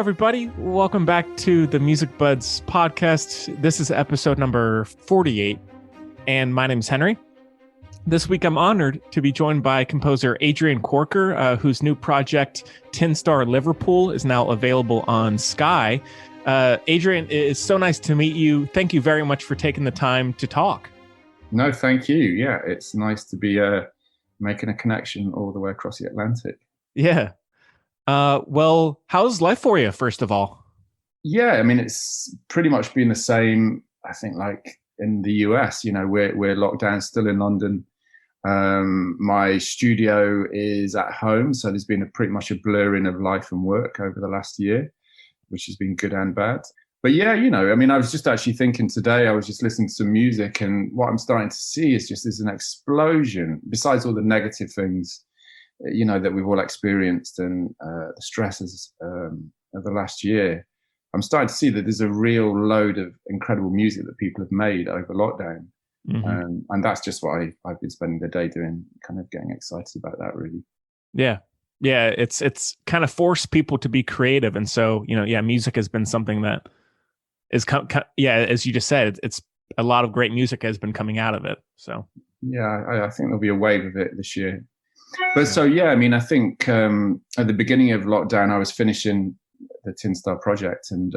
everybody. Welcome back to the Music Buds podcast. This is episode number 48, and my name is Henry. This week, I'm honored to be joined by composer Adrian Corker, whose new project, 10 Star Liverpool, is now available on Sky. Adrian, it's so nice to meet you. Thank you very much for taking the time to talk. No, thank you. Yeah, it's nice to be making a connection all the way across the Atlantic. Yeah. Well, how's life for you, first of all? Yeah, I mean, it's pretty much been the same, I think, like in the US. You know, we're locked down still in London. My studio is at home, so there's been pretty much a blurring of life and work over the last year, which has been good and bad. But yeah, you know, I mean, I was just actually thinking today, I was just listening to some music, and what I'm starting to see is just there's an explosion, besides all the negative things, you know, that we've all experienced and the stresses of the last year. I'm starting to see that there's a real load of incredible music that people have made over lockdown. Mm-hmm. And that's just what I've been spending the day doing, kind of getting excited about that, really. Yeah. Yeah. It's kind of forced people to be creative. And so, you know, yeah, music has been something that is, as you just said, it's a lot of great music has been coming out of it. So, yeah, I think there'll be a wave of it this year. But so, yeah, I mean, I think at the beginning of lockdown, I was finishing the 10 Star project. And,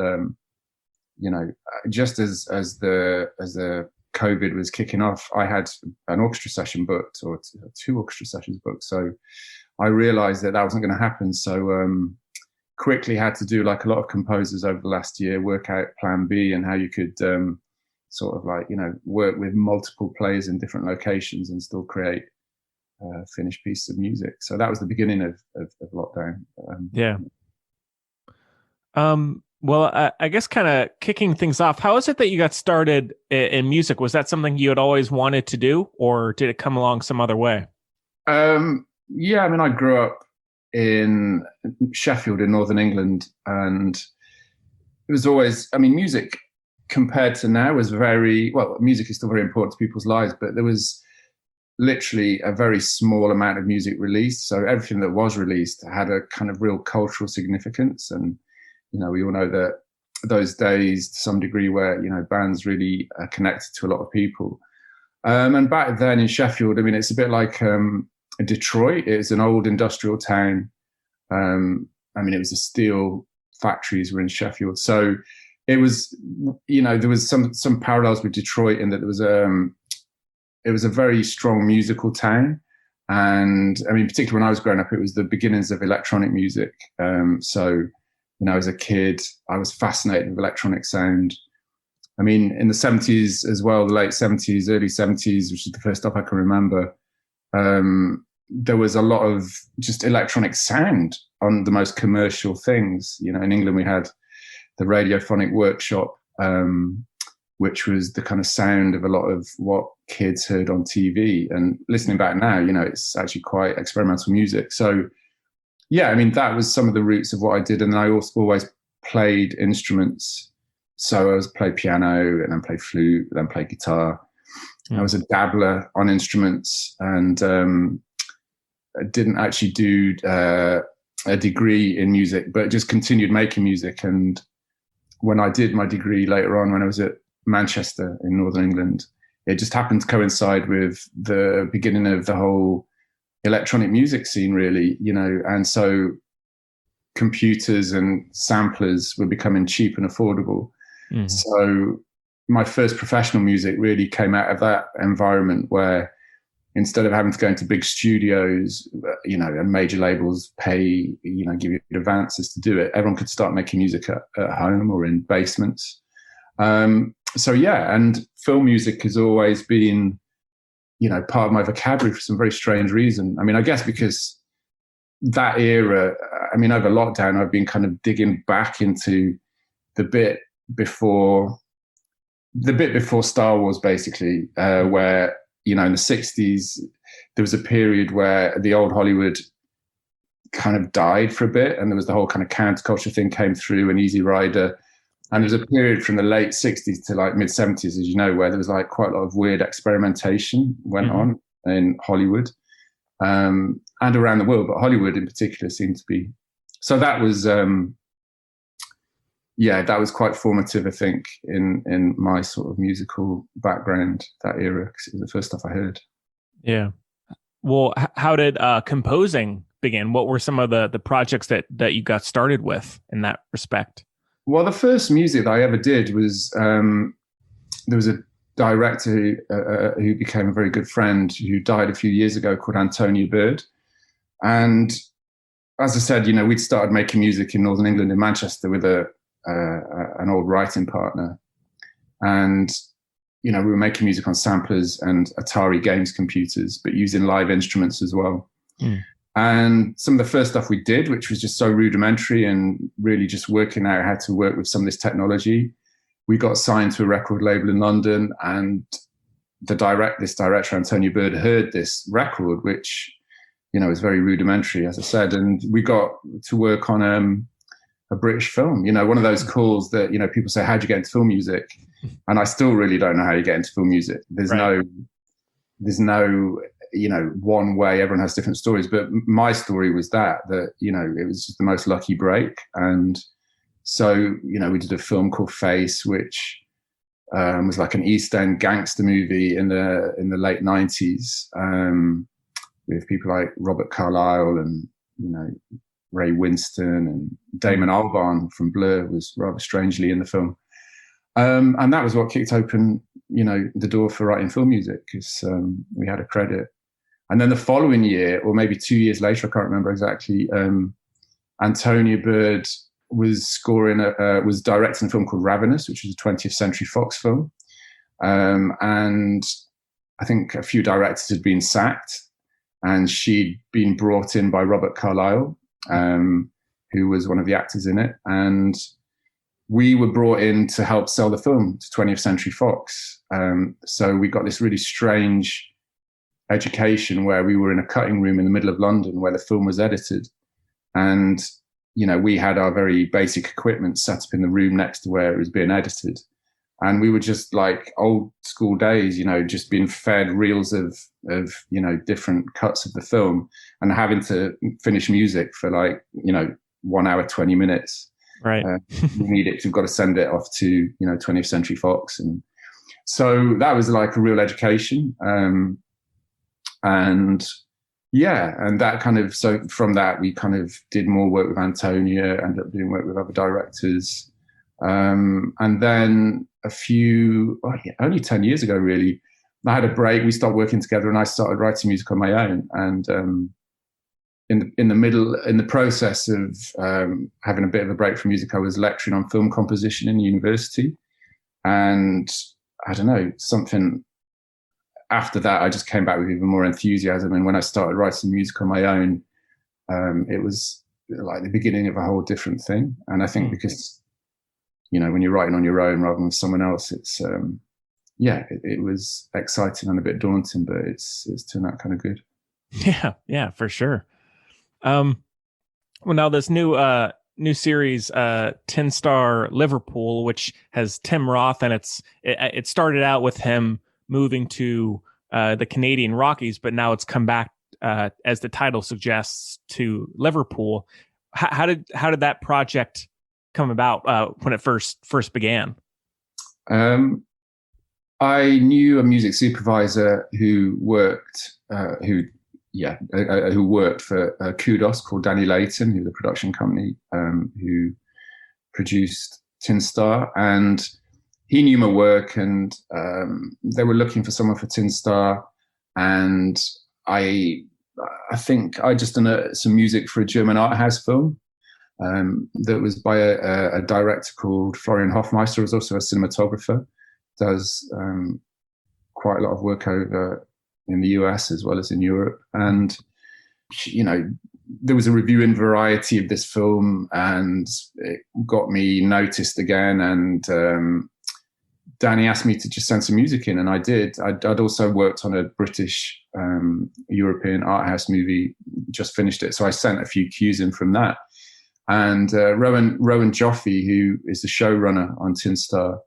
you know, just as the COVID was kicking off, I had an orchestra session booked, or two orchestra sessions booked. So I realized that wasn't going to happen. So quickly had to do, like a lot of composers over the last year, work out plan B and how you could sort of like, you know, work with multiple players in different locations and still create finished piece of music. So that was the beginning of lockdown. Yeah. Well, I guess kind of kicking things off, how is it that you got started in music? Was that something you had always wanted to do, or did it come along some other way? Yeah, I mean, I grew up in Sheffield in Northern England, and it was always, I mean, music compared to now was music is still very important to people's lives, but there was literally a very small amount of music released. So everything that was released had a kind of real cultural significance. And, you know, we all know that those days to some degree where, you know, bands really connected to a lot of people. And back then in Sheffield, I mean, it's a bit like Detroit. It's an old industrial town. I mean, it was the steel factories were in Sheffield. So it was, you know, there was some parallels with Detroit in that it was a very strong musical town. And I mean, particularly when I was growing up, it was the beginnings of electronic music. So, you know, as a kid, I was fascinated with electronic sound. I mean, in the 70s as well, the late 70s, early 70s, which is the first stuff I can remember, there was a lot of just electronic sound on the most commercial things. You know, in England, we had the Radiophonic Workshop, which was the kind of sound of a lot of what kids heard on TV. And listening back now, you know, it's actually quite experimental music. So, yeah, I mean, that was some of the roots of what I did. And I also always played instruments. So I played piano and then played flute, then played guitar. I was a dabbler on instruments, and I didn't actually do a degree in music, but just continued making music. And when I did my degree later on, when I was at Manchester in Northern England, it just happened to coincide with the beginning of the whole electronic music scene, really, you know. And so computers and samplers were becoming cheap and affordable. Mm-hmm. So my first professional music really came out of that environment, where instead of having to go into big studios, you know, and major labels pay, you know, give you advances to do it, everyone could start making music at home or in basements. So yeah, and film music has always been, you know, part of my vocabulary for some very strange reason. I mean, I guess because that era, I mean, over lockdown, I've been kind of digging back into the bit before Star Wars, basically, where, you know, in the 60s, there was a period where the old Hollywood kind of died for a bit, and there was the whole kind of counterculture thing came through, and Easy Rider. And there was a period from the late 60s to like mid 70s, as you know, where there was like quite a lot of weird experimentation went on in Hollywood and around the world, but Hollywood in particular seemed to be. So that was yeah, that was quite formative, I think, in my sort of musical background, that era, because it was the first stuff I heard. Yeah. Well, how did composing begin? What were some of the projects that you got started with in that respect? Well, the first music that I ever did was there was a director who became a very good friend who died a few years ago called Antonia Bird. And as I said, we'd started making music in Northern England in Manchester with an old writing partner. And, we were making music on samplers and Atari games computers, but using live instruments as well. Mm. And some of the first stuff we did, which was just so rudimentary and really just working out how to work with some of this technology, we got signed to a record label in London, and this director, Antonio Bird, heard this record, which, was very rudimentary, as I said. And we got to work on a British film, one of those calls that, people say, how'd you get into film music? And I still really don't know how you get into film music. There's no, one way. Everyone has different stories. But my story was that it was just the most lucky break. And so, we did a film called Face, which was like an East End gangster movie in the late 90s, with people like Robert Carlyle and, Ray Winston, and Damon Albarn from Blur was rather strangely in the film. And that was what kicked open, the door for writing film music, because we had a credit. And then the following year, or maybe 2 years later, I can't remember exactly, Antonia Bird was was directing a film called Ravenous, which was a 20th Century Fox film. And I think a few directors had been sacked, and she'd been brought in by Robert Carlyle, who was one of the actors in it. And we were brought in to help sell the film to 20th Century Fox. So we got this really strange education where we were in a cutting room in the middle of London where the film was edited. And, we had our very basic equipment set up in the room next to where it was being edited. And we were just like old school days, just being fed reels of different cuts of the film and having to finish music for 1 hour, 20 minutes. Right. We need it. We've got to send it off to, 20th Century Fox. And so that was like a real education. And that kind of, so from that, we kind of did more work with Antonia, ended up doing work with other directors. And then only 10 years ago, really, I had a break. We stopped working together and I started writing music on my own. And in the process of having a bit of a break from music, I was lecturing on film composition in university. And I don't know, something after that, I just came back with even more enthusiasm. And when I started writing music on my own, it was like the beginning of a whole different thing. And I think because, when you're writing on your own rather than with someone else, it's, it was exciting and a bit daunting, but it's turned out kind of good. Yeah, for sure. Well, now this new series, 10 Star Liverpool, which has Tim Roth, and it started out with him moving to the Canadian Rockies, but now it's come back, as the title suggests, to Liverpool. How did that project come about when it first began? I knew a music supervisor who worked for Kudos, called Danny Layton, who's the production company who produced Tin Star, and he knew my work, and they were looking for someone for Tin Star, and I think I just done some music for a German art house film that was by a director called Florian Hofmeister, who's also a cinematographer, does quite a lot of work over in the US as well as in Europe. And, there was a review in Variety of this film, and it got me noticed again. And Danny asked me to just send some music in, and I did. I'd also worked on a British European art house movie, just finished it. So I sent a few cues in from that. And Rowan Joffe, who is the showrunner on Tin Star,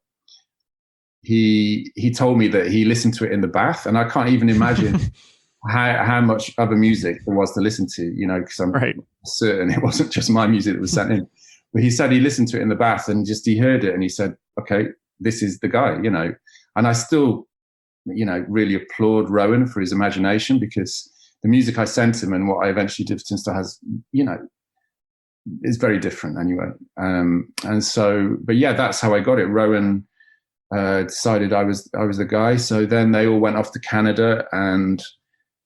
he told me that he listened to it in the bath, and I can't even imagine how much other music there was to listen to, because I'm certain it wasn't just my music that was sent in. But he said he listened to it in the bath and just he heard it and he said, okay, this is the guy, you know. And I still, you know, really applaud Rowan for his imagination, because the music I sent him and what I eventually did for Tin Star has, you know, is very different anyway. And so, but yeah, that's how I got it. Rowan decided I was the guy. So then they all went off to Canada and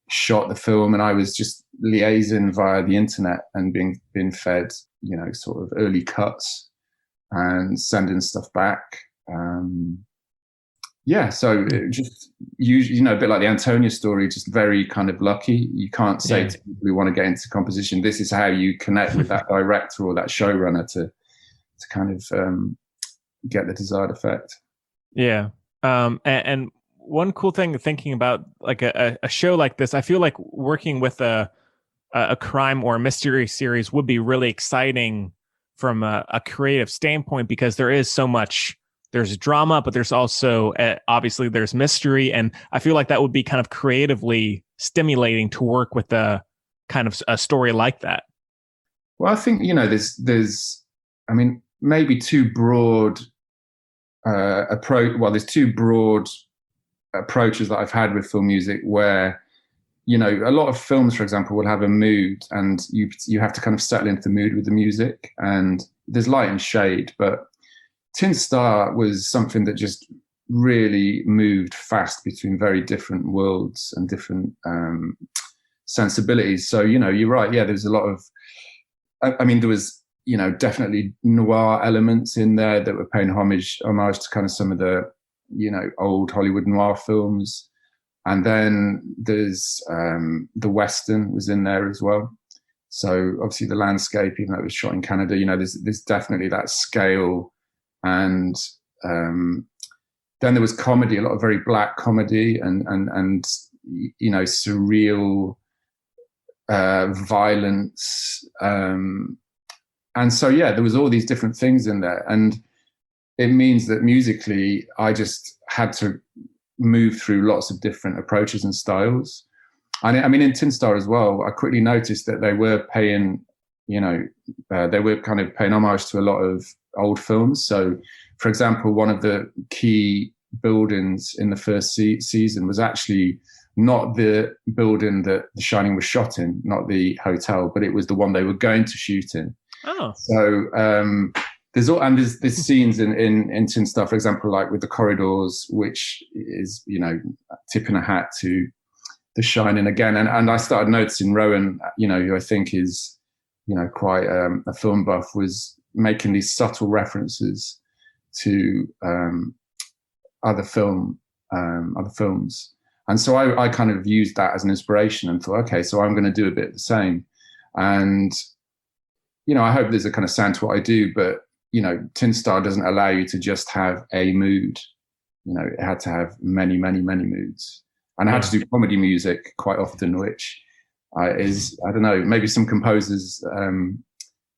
shot the film, and I was just liaising via the internet and being fed, you know, sort of early cuts and sending stuff back. Yeah, so it just usually, you know, a bit like the Antonia story, just very kind of lucky. You can't say to people who want to get into composition, this is how you connect with that director or that showrunner to kind of get the desired effect. Yeah. And one cool thing thinking about like a show like this, I feel like working with a crime or a mystery series would be really exciting from a creative standpoint, because there is so much. There's drama, but there's also obviously there's mystery, and I feel like that would be kind of creatively stimulating to work with a kind of a story like that. Well, I think, you know, there's I mean, maybe too broad approach. Well, there's two broad approaches that I've had with film music, where, you know, a lot of films, for example, will have a mood, and you have to kind of settle into the mood with the music, and there's light and shade, but Tin Star was something that just really moved fast between very different worlds and different sensibilities. So, you know, you're right. Yeah, there's a lot of, I mean, there was, you know, definitely noir elements in there that were paying homage to kind of some of the, you know, old Hollywood noir films. And then there's the Western was in there as well. So obviously the landscape, even though it was shot in Canada, you know, there's definitely that scale. And then there was comedy, a lot of very black comedy, and you know, surreal violence, and so yeah, there was all these different things in there, and it means that musically, I just had to move through lots of different approaches and styles. And I mean, in Tin Star as well, I quickly noticed that they were paying, you know, they were kind of paying homage to a lot of old films. So, for example, one of the key buildings in the first season was actually not the building that The Shining was shot in, not the hotel, but it was the one they were going to shoot in. Oh, so there's scenes in Tin Star, for example, like with the corridors, which is, you know, tipping a hat to The Shining again. And I started noticing Rowan, you know, who I think is, you know, quite a film buff, was making these subtle references to other films. And so I kind of used that as an inspiration and thought, okay, so I'm going to do a bit the same. And, you know, I hope there's a kind of sound to what I do, but, you know, Tin Star doesn't allow you to just have a mood. You know, it had to have many, many, many moods. And I had to do comedy music quite often, which is, I don't know, maybe some composers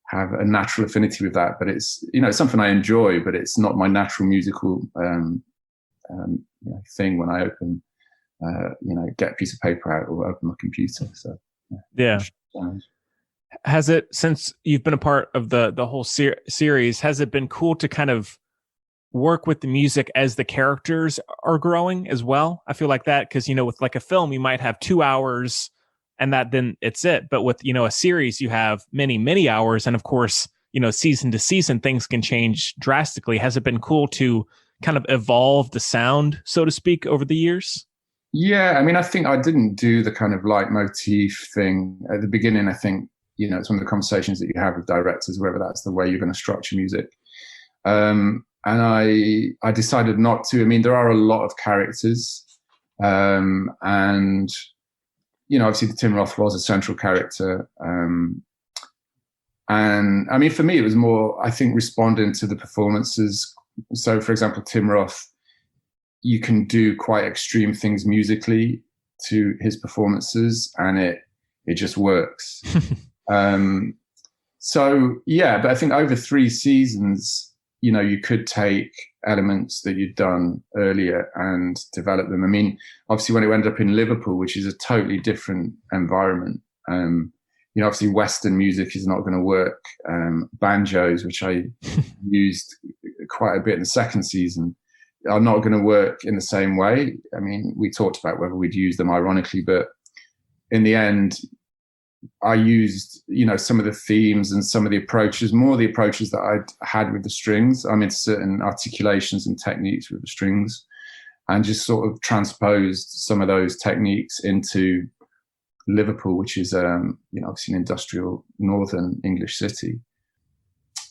have a natural affinity with that, but it's, you know, it's something I enjoy, but it's not my natural musical you know, thing when I open, you know, get a piece of paper out or open my computer. So yeah. Has it, since you've been a part of the whole series, has it been cool to kind of work with the music as the characters are growing as well? I feel like that, because, you know, with like a film, you might have 2 hours and that then it's it. But with, you know, a series, you have many, many hours. And of course, you know, season to season, things can change drastically. Has it been cool to kind of evolve the sound, so to speak, over the years? Yeah, I mean, I think I didn't do the kind of leitmotif thing at the beginning. I think, you know, it's one of the conversations that you have with directors, whether that's the way you're going to structure music. And I decided not to. I mean, there are a lot of characters, and, you know, obviously Tim Roth was a central character. And I mean, for me, it was more, I think, responding to the performances. So, for example, Tim Roth, you can do quite extreme things musically to his performances, and it just works. So yeah, but I think over 3 seasons, you know, you could take elements that you'd done earlier and develop them. I mean, obviously when it ended up in Liverpool, which is a totally different environment, obviously Western music is not going to work. Banjos, which I used quite a bit in the second season, are not going to work in the same way. I mean, we talked about whether we'd use them ironically, but in the end, I used, some of the themes and some of the approaches, more the approaches that I'd had with the strings. I mean, certain articulations and techniques with the strings, and just sort of transposed some of those techniques into Liverpool, which is, obviously an industrial northern English city.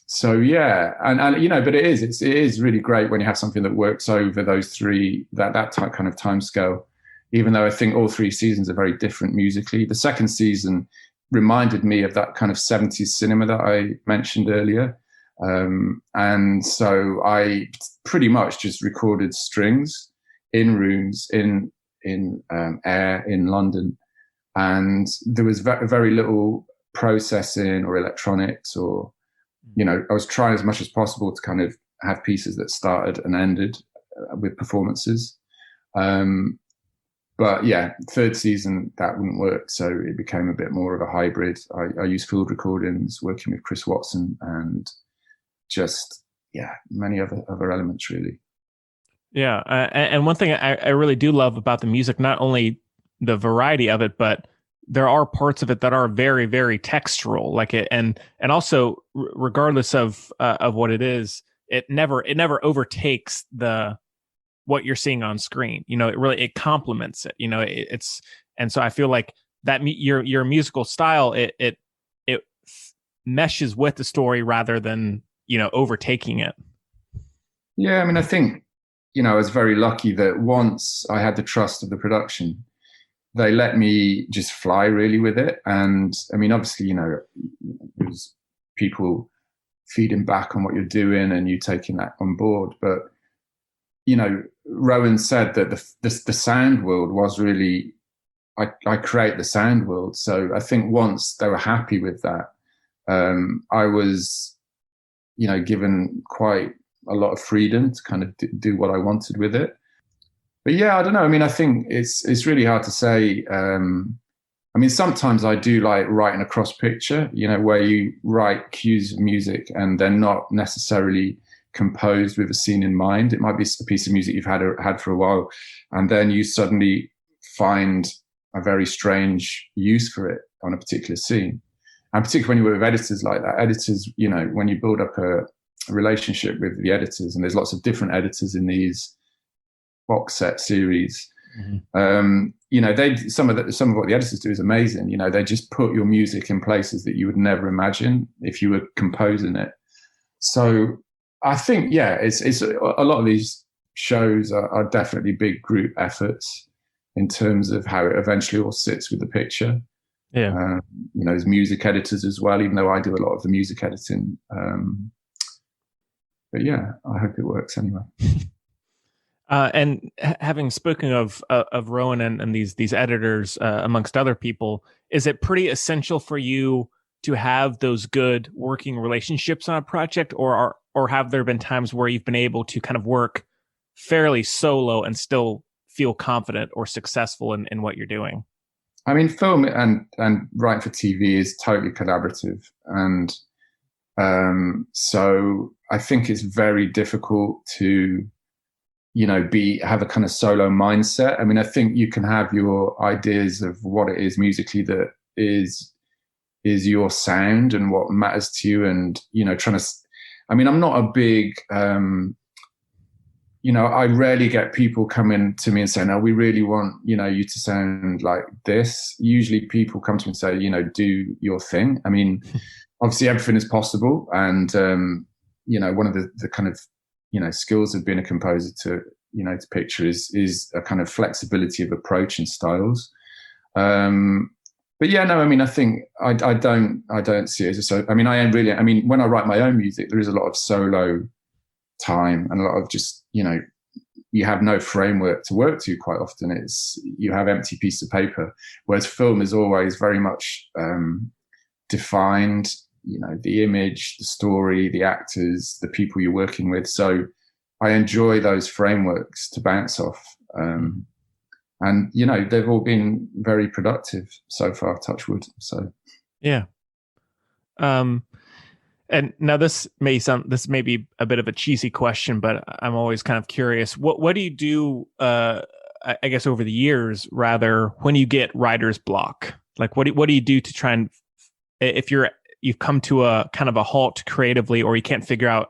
So yeah, and but it is really great when you have something that works over those three, that kind of time scale. Even though I think all three seasons are very different musically. The second season reminded me of that kind of 70s cinema that I mentioned earlier. And so I pretty much just recorded strings in rooms in air in London. And there was very little processing or electronics or, I was trying as much as possible to kind of have pieces that started and ended with performances. But yeah, third season, that wouldn't work. So it became a bit more of a hybrid. I used field recordings, working with Chris Watson, and just, many other elements, really. Yeah. And one thing I really do love about the music, not only the variety of it, but there are parts of it that are very, very textural, like it, and also regardless of what it is, it never overtakes what you're seeing on screen. It complements it. It's, and so I feel like that your musical style, it meshes with the story rather than overtaking it. Yeah, I mean, I think I was very lucky that once I had the trust of the production, they let me just fly really with it. And I mean, obviously, there's people feeding back on what you're doing and you taking that on board. But, Rowan said that the sound world was really, I create the sound world. So I think once they were happy with that, I was, given quite a lot of freedom to kind of do what I wanted with it. But yeah, I don't know. I mean, I think it's really hard to say. I mean, sometimes I do like writing a cross picture, where you write cues of music and they're not necessarily composed with a scene in mind. It might be a piece of music you've had for a while, and then you suddenly find a very strange use for it on a particular scene. And particularly when you work with editors like that, when you build up a relationship with the editors, and there's lots of different editors in these box set series. Mm-hmm. Some of what the editors do is amazing. They just put your music in places that you would never imagine if you were composing it. So I think, it's a lot of these shows are definitely big group efforts in terms of how it eventually all sits with the picture. Yeah. There's music editors as well, even though I do a lot of the music editing. But yeah, I hope it works anyway. And having spoken of Rowan and these editors, amongst other people, is it pretty essential for you to have those good working relationships on a project, or have there been times where you've been able to kind of work fairly solo and still feel confident or successful in what you're doing? I mean, film and writing for TV is totally collaborative, and so I think it's very difficult to have a kind of solo mindset. I mean, I think you can have your ideas of what it is musically that is your sound and what matters to you, and I'm not a big I rarely get people coming to me and saying, "Oh, we really want you to sound like this." Usually people come to me and say, "Do your thing." I mean, obviously everything is possible, and one of the kind of skills of being a composer to picture is a kind of flexibility of approach and styles. But yeah, no, I mean, I think I don't see it as so. I mean, when I write my own music, there is a lot of solo time and a lot of just you have no framework to work to. Quite often, you have empty piece of paper, whereas film is always very much defined. The image, the story, the actors, the people you're working with. So I enjoy those frameworks to bounce off. And they've all been very productive so far, touch wood. So Yeah. Um, and now this may be a bit of a cheesy question, but I'm always kind of curious. What do you do? I guess over the years, rather, when you get writer's block, like what do you do to try and if you've come to a kind of a halt creatively, or you can't figure out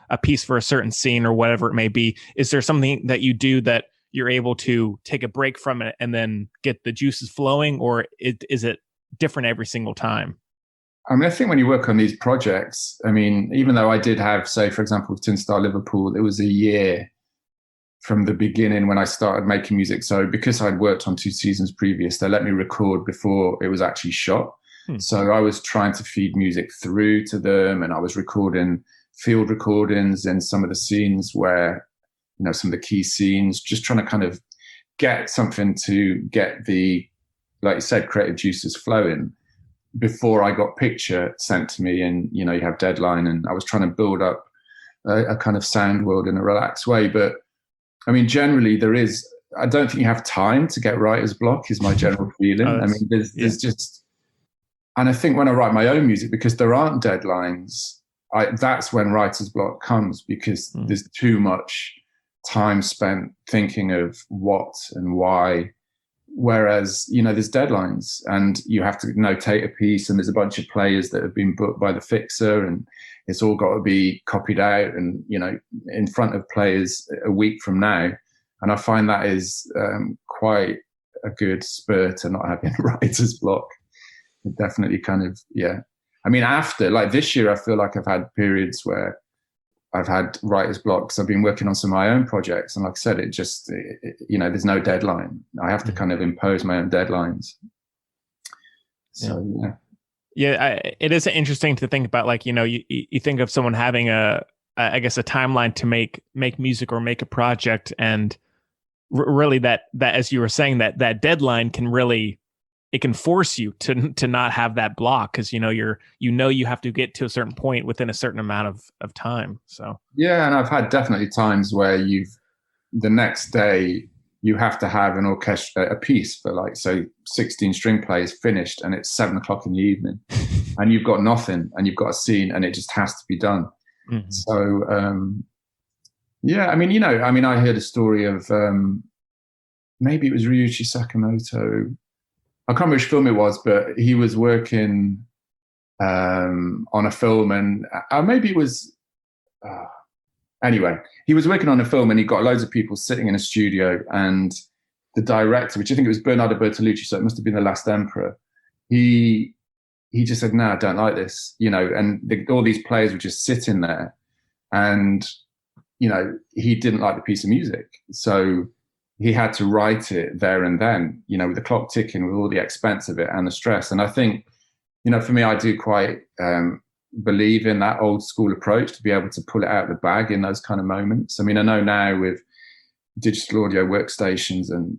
a piece for a certain scene or whatever it may be, is there something that you do that you're able to take a break from it and then get the juices flowing, or is it different every single time? I mean, I think when you work on these projects, I mean, even though I did have, say, for example, with Tin Star Liverpool, it was a year from the beginning when I started making music. So because I'd worked on 2 seasons previous, they let me record before it was actually shot. So I was trying to feed music through to them, and I was recording field recordings in some of the scenes where, some of the key scenes, just trying to kind of get something to get the, like you said, creative juices flowing before I got picture sent to me. And, you have deadline, and I was trying to build up a kind of sound world in a relaxed way. But I mean, generally I don't think you have time to get writer's block is my general feeling. I mean, there's just, and I think when I write my own music, because there aren't deadlines, that's when writer's block comes, because there's too much time spent thinking of what and why. Whereas, there's deadlines, and you have to notate a piece, and there's a bunch of players that have been booked by the fixer, and it's all got to be copied out and, in front of players a week from now. And I find that is quite a good spur to not having writer's block. It definitely kind of, yeah. I mean, after, like this year, I feel like I've had periods where I've had writer's blocks. I've been working on some of my own projects, and like I said, there's no deadline. I have to kind of impose my own deadlines. So it is interesting to think about. Like, you think of someone having I guess a timeline to make music or make a project, and really that as you were saying, that deadline can really, it can force you to not have that block, because you have to get to a certain point within a certain amount of time. So yeah, and I've had definitely times where the next day you have to have an orchestra, a piece for, like, say, 16 string players finished, and it's 7 o'clock in the evening, and you've got nothing, and you've got a scene, and it just has to be done. Mm-hmm. So yeah, I mean, I heard a story of maybe it was Ryuichi Sakamoto. I can't remember which film it was, but he was working on a film, and maybe it was. Anyway, he was working on a film, and he got loads of people sitting in a studio, and the director, which I think it was Bernardo Bertolucci, so it must have been The Last Emperor, he just said, "No, I don't like this," and all these players were just sitting there, and he didn't like the piece of music, so he had to write it there and then, with the clock ticking, with all the expense of it and the stress. And I think, for me, I do quite believe in that old school approach to be able to pull it out of the bag in those kind of moments. I mean, I know now with digital audio workstations and,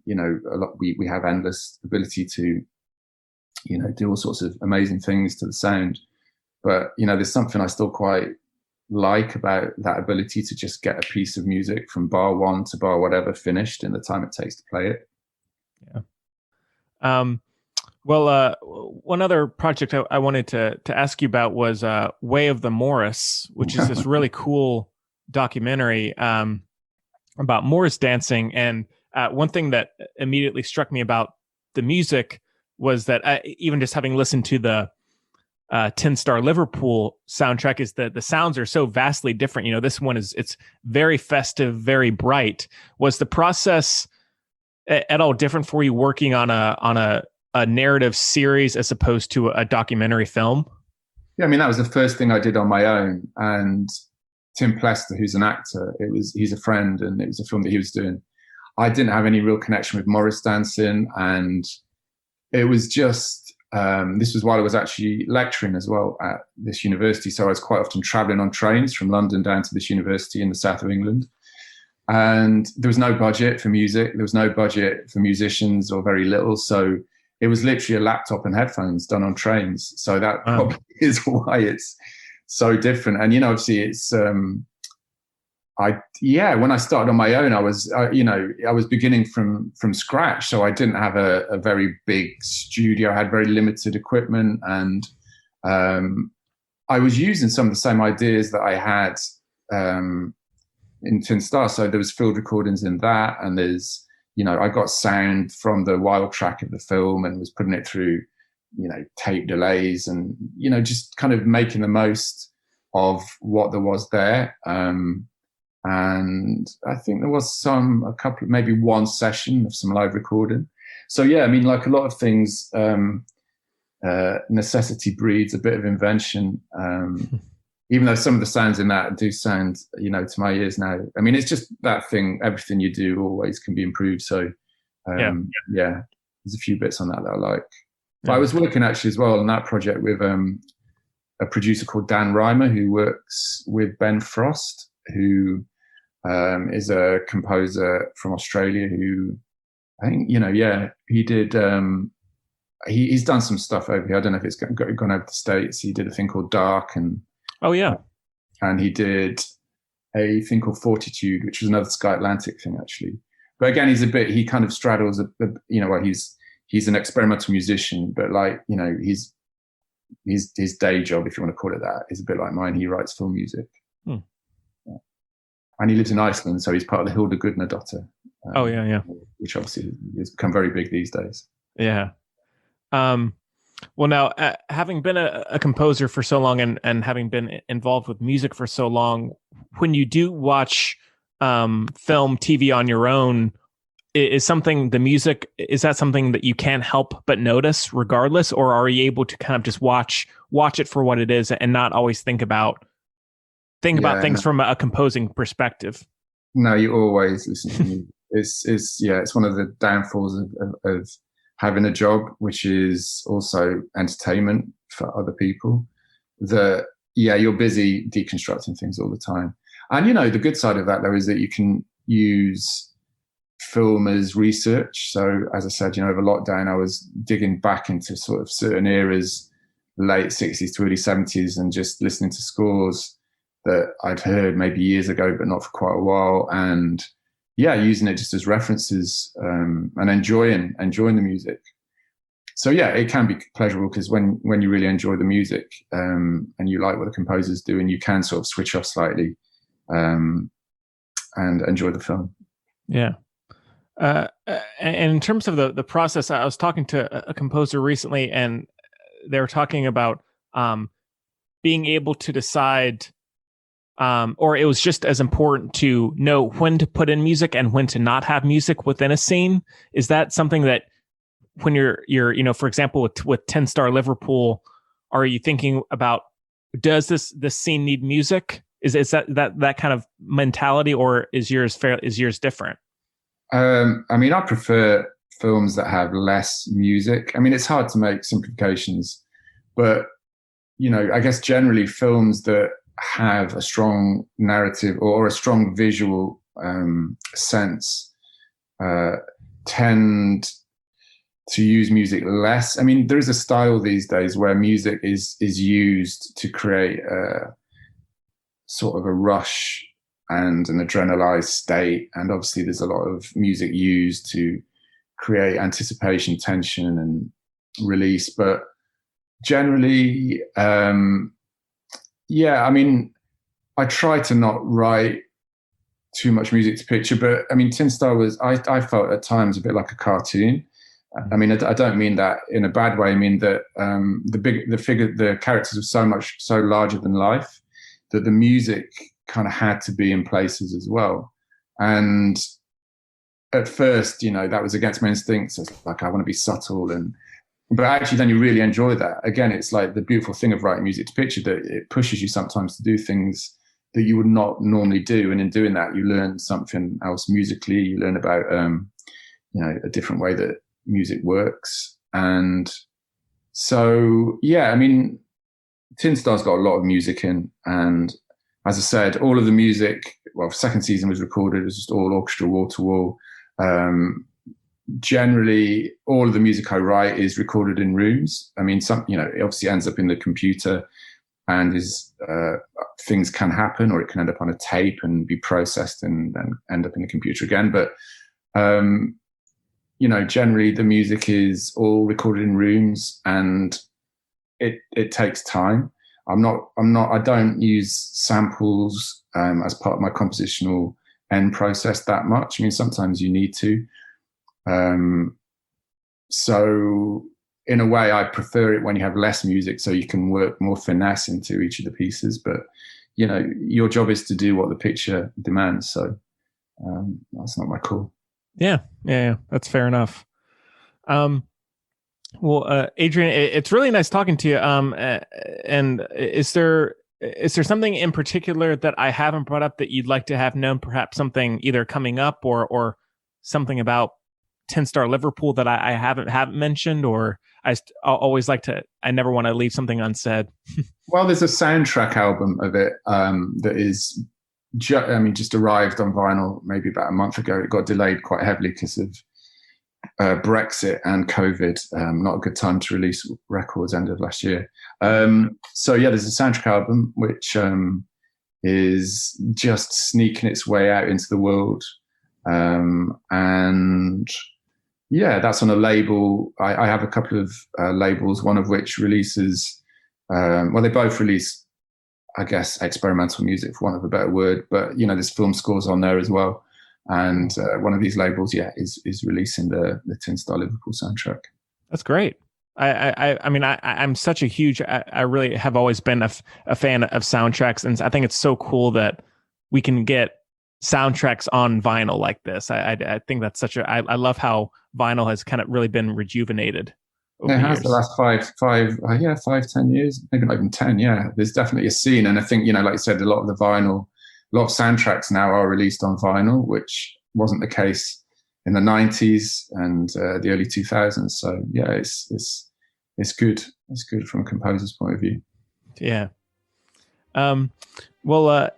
we have endless ability to, do all sorts of amazing things to the sound. But, there's something I still quite like about that ability to just get a piece of music from bar one to bar whatever finished in the time it takes to play it. Yeah. Well, one other project I wanted to ask you about was Way of the Morris, which is this really cool documentary about Morris dancing. And one thing that immediately struck me about the music was that even just having listened to the Tin Star Liverpool soundtrack, is that the sounds are so vastly different. This one it's very festive, very bright. Was the process at all different for you working on a narrative series as opposed to a documentary film? Yeah, I mean, that was the first thing I did on my own. And Tim Plester, who's an actor, he's a friend, and it was a film that he was doing. I didn't have any real connection with Morris dancing, and it was just. This was while I was actually lecturing as well at this university. So I was quite often traveling on trains from London down to this university in the south of England. And there was no budget for music. There was no budget for musicians, or very little. So it was literally a laptop and headphones done on trains. So that probably is why it's so different. And, obviously it's when I started on my own, I was beginning from scratch. So I didn't have a very big studio. I had very limited equipment, and I was using some of the same ideas that I had in Tin Star. So there was field recordings in that, and there's, I got sound from the wild track of the film and was putting it through, tape delays and, just kind of making the most of what there was there. And I think there was maybe one session of some live recording. So yeah, I mean, like a lot of things, necessity breeds a bit of invention. Even though some of the sounds in that do sound, to my ears now. I mean, it's just that thing. Everything you do always can be improved. So yeah, there's a few bits on that I like. But I was working actually as well on that project with a producer called Dan Reimer, who works with Ben Frost, who is a composer from Australia who I think, he did, he's done some stuff over here. I don't know if it's gone over to the States. He did a thing called Dark and he did a thing called Fortitude, which was another Sky Atlantic thing actually. But again, he kind of straddles he's an experimental musician, but like, his day job, if you want to call it that, is a bit like mine. He writes film music. And he lives in Iceland, so he's part of the Hilda Gudnadottir. Which obviously has become very big these days. Yeah. Well, now, having been a composer for so long and having been involved with music for so long, when you do watch film, TV on your own, is that something that you can't help but notice regardless, or are you able to kind of just watch it for what it is and not always think about things from a composing perspective? No, you always listen to music. It's one of the downfalls of having a job, which is also entertainment for other people. You're busy deconstructing things all the time. And, the good side of that, though, is that you can use film as research. So, as I said, over lockdown, I was digging back into sort of certain eras, late 60s to early 70s, and just listening to scores that I'd heard maybe years ago, but not for quite a while. And using it just as references and enjoying the music. So it can be pleasurable because when you really enjoy the music and you like what the composer's doing, you can sort of switch off slightly and enjoy the film. Yeah. And in terms of the process, I was talking to a composer recently, and they were talking about being able to decide, or it was just as important to know when to put in music and when to not have music within a scene. Is that something that when you're for example, with 10 Star Liverpool, are you thinking about, does this scene need music? Is that kind of mentality, or is yours different? I mean, I prefer films that have less music. I mean, it's hard to make simplifications, but I guess generally films that have a strong narrative or a strong visual sense tend to use music less. I mean, there is a style these days where music is used to create a sort of a rush and an adrenalized state, and obviously there's a lot of music used to create anticipation, tension, and release. But generally, I mean, I try to not write too much music to picture, but I mean, Tin Star was, I felt at times a bit like a cartoon. I mean, I don't mean that in a bad way. I mean that the characters were so larger than life that the music kind of had to be in places as well. And at first, that was against my instincts. It's like, I want to be subtle, but actually then you really enjoy that. Again, it's like the beautiful thing of writing music to picture, that it pushes you sometimes to do things that you would not normally do. And in doing that, you learn something else musically. You learn about, a different way that music works. And so, I mean, Tin Star's got a lot of music in. And as I said, all of the music, second season was recorded. It was just all orchestra, wall to wall. Generally, all of the music I write is recorded in rooms. I mean, it obviously ends up in the computer, and is things can happen, or it can end up on a tape and be processed and then end up in the computer again. But generally the music is all recorded in rooms, and it takes time. I don't use samples as part of my compositional end process that much. I mean, sometimes you need to. So in a way, I prefer it when you have less music, so you can work more finesse into each of the pieces. But your job is to do what the picture demands. So that's not my call. Yeah, that's fair enough. Well, Adrian, it's really nice talking to you. And is there something in particular that I haven't brought up that you'd like to have known? Perhaps something either coming up or something about 10 Star Liverpool that I haven't mentioned, or I'll always like to. I never want to leave something unsaid. Well, there's a soundtrack album of it that is just arrived on vinyl maybe about a month ago. It got delayed quite heavily because of Brexit and COVID. Not a good time to release records end of last year. So yeah, there's a soundtrack album which is just sneaking its way out into the world. And yeah, that's on a label. I have a couple of labels, one of which releases, they both release, I guess, experimental music, for want of a better word, but there's film scores on there as well. And one of these labels, is releasing the 10 Star Liverpool soundtrack. That's great. I'm such a huge, I really have always been a fan of soundtracks. And I think it's so cool that we can get soundtracks on vinyl like this. I think that's I love how vinyl has kind of really been rejuvenated. It has the last 5-10 years, maybe not even 10. Yeah, there's definitely a scene. And I think, like you said, a lot of soundtracks now are released on vinyl, which wasn't the case in the 90s and the early 2000s. So yeah, it's good. It's good from a composer's point of view. Yeah. Well,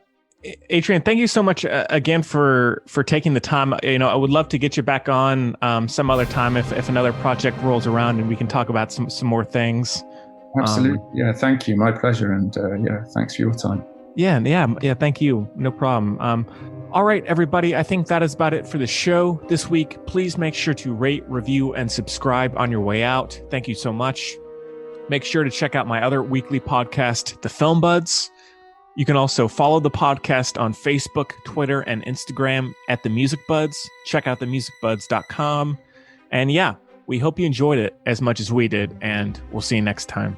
Adrian, thank you so much again for taking the time. I would love to get you back on some other time if another project rolls around and we can talk about some more things. Absolutely. Yeah. Thank you. My pleasure. And thanks for your time. Yeah. Thank you. No problem. All right, everybody. I think that is about it for the show this week. Please make sure to rate, review, and subscribe on your way out. Thank you so much. Make sure to check out my other weekly podcast, The Film Buds. You can also follow the podcast on Facebook, Twitter, and Instagram at The Music Buds. Check out themusicbuds.com. And yeah, we hope you enjoyed it as much as we did, and we'll see you next time.